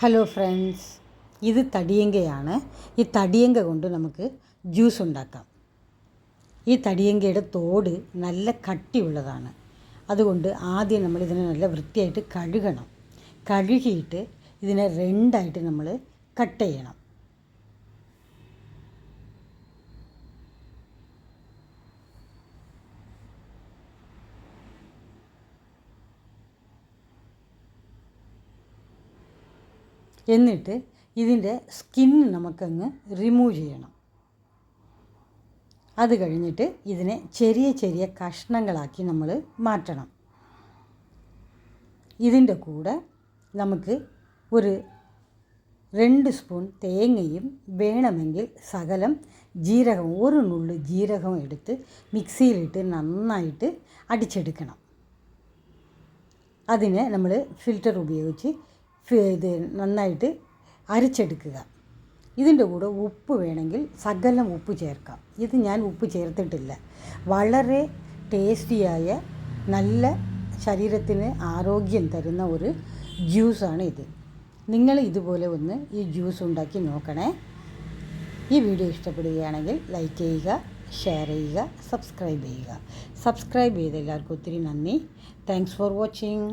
Hello friends, ഇത് തടിയങ്കയാണ്. ഈ തടിയങ്ക കൊണ്ട് നമുക്ക് ജ്യൂസ് ഉണ്ടാക്കാം. ഈ തടിയങ്കയുടെ തോട് നല്ല കട്ടിയുള്ളതാണ്. അതുകൊണ്ട് ആദ്യം നമ്മൾ ഇതിനെ നല്ല വൃത്തിയായിട്ട് കഴുകണം. കഴുകിയിട്ട് ഇതിനെ രണ്ടായിട്ട് നമ്മൾ കട്ട് ചെയ്യണം. എന്നിട്ട് ഇതിൻ്റെ സ്കിന്ന് നമുക്കങ്ങ് റിമൂവ് ചെയ്യണം. അത് കഴിഞ്ഞിട്ട് ഇതിനെ ചെറിയ ചെറിയ കഷ്ണങ്ങളാക്കി നമ്മൾ മാറ്റണം. ഇതിൻ്റെ കൂടെ നമുക്ക് ഒരു 2 സ്പൂൺ തേങ്ങയും വേണമെങ്കിൽ ശകലം ജീരകം, ഒരു നുള്ളു ജീരകം എടുത്ത് മിക്സിയിലിട്ട് നന്നായിട്ട് അടിച്ചെടുക്കണം. അതിനെ നമ്മൾ ഫിൽറ്റർ ഉപയോഗിച്ച് ഇത് നന്നായിട്ട് അരച്ചെടുക്കുക. ഇതിൻ്റെ കൂടെ ഉപ്പ് വേണമെങ്കിൽ ശകലം ഉപ്പ് ചേർക്കാം. ഇത് ഞാൻ ഉപ്പ് ചേർത്തിട്ടില്ല. വളരെ ടേസ്റ്റിയായ, നല്ല ശരീരത്തിന് ആരോഗ്യം തരുന്ന ഒരു ജ്യൂസാണ് ഇത്. നിങ്ങൾ ഇതുപോലെ ഒന്ന് ഈ ജ്യൂസ് ഉണ്ടാക്കി നോക്കണേ. ഈ വീഡിയോ ഇഷ്ടപ്പെടുകയാണെങ്കിൽ ലൈക്ക് ചെയ്യുക, ഷെയർ ചെയ്യുക, സബ്സ്ക്രൈബ് ചെയ്യുക. സബ്സ്ക്രൈബ് ചെയ്ത എല്ലാവർക്കും ഒത്തിരി നന്ദി. Thanks for watching.